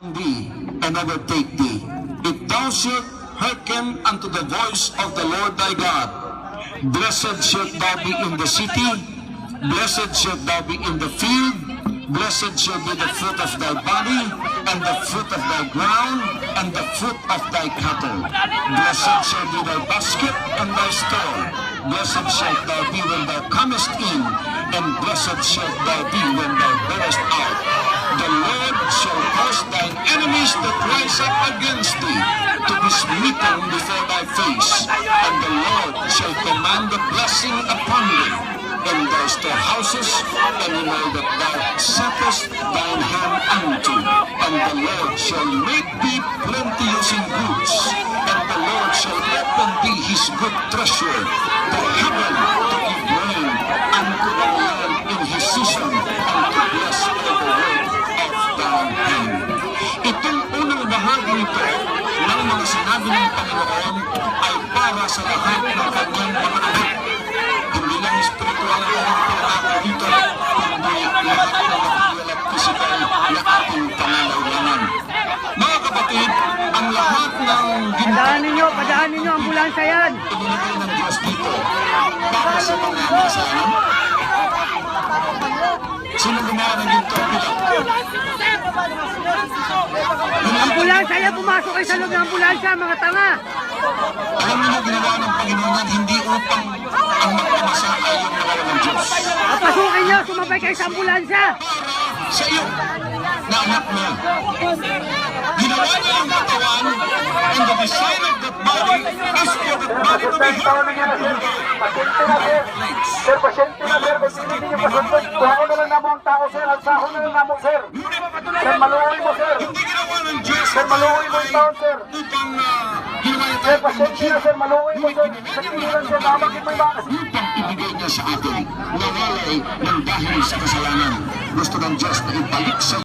thee and overtake thee, if thou shalt hearken unto the voice of the Lord thy God. Blessed shalt thou be in the city, blessed shalt thou be in the field, blessed shall be the fruit of thy body, and the fruit of thy ground, and the fruit of thy cattle. Blessed shall be thy basket and thy store. Blessed shalt thou be when thou comest in, and blessed shalt thou be when thou goest out. The Lord shall cause thine enemies that rise up against thee to be smitten before thy face, and the Lord shall command the blessing upon thee in thy storehouses, and in all that thou settest thine hand unto. And the Lord shall make thee plenteous in goods, and the Lord shall open thee his good treasure, the heaven to give rain unto the land in his season, and to bless all the work of thine hand. Itong unang bahagi nito ng mga sinabi ng Panginoon ay para sa lahat ng kanyang mga anak. Hindi lang espiritual ang kanyang pangako dito, kundi lahat ng material at physical na ating pangangailangan. Mga kapatid, ang lahat ng Padaan ninyo, ambulansya yan! Ibinigay ng Diyos dito para sa mga kasalanan. Sino gumawa ng ginto? Ambulansya yan! Pumasok kayo sa loob ng ambulansya, mga tanga! Alam niyo, ginawa ng Panginoon yan hindi upang ang magpamasa ay yung nawalan ng Diyos. Papasukin nyo! Sumabay kayo sa ambulansya! Sa iyo, na anak mo. Ginawa niya yung katawan, and the design of that body is for that body to be healed. Sir, pasyente na, sir. Kung hindi niyo pasundot, tuhaon na lang namo ang tao, sir. Alsahon na lang namo, sir. Sir, maluoy mo, sir. Hindi ginawa ng Diyos. Sir, maluoy mo yung taon, sir. Upang ginawa niya Sir, tayo pasyente na, sir. Maluoy mo, sir. Sa kinilan, sir. Nakabakit mo yung bakas. upang ibigay niya sa atin na walay ng dahil sa kasalanan. Gusto ng Diyos na ibalik sa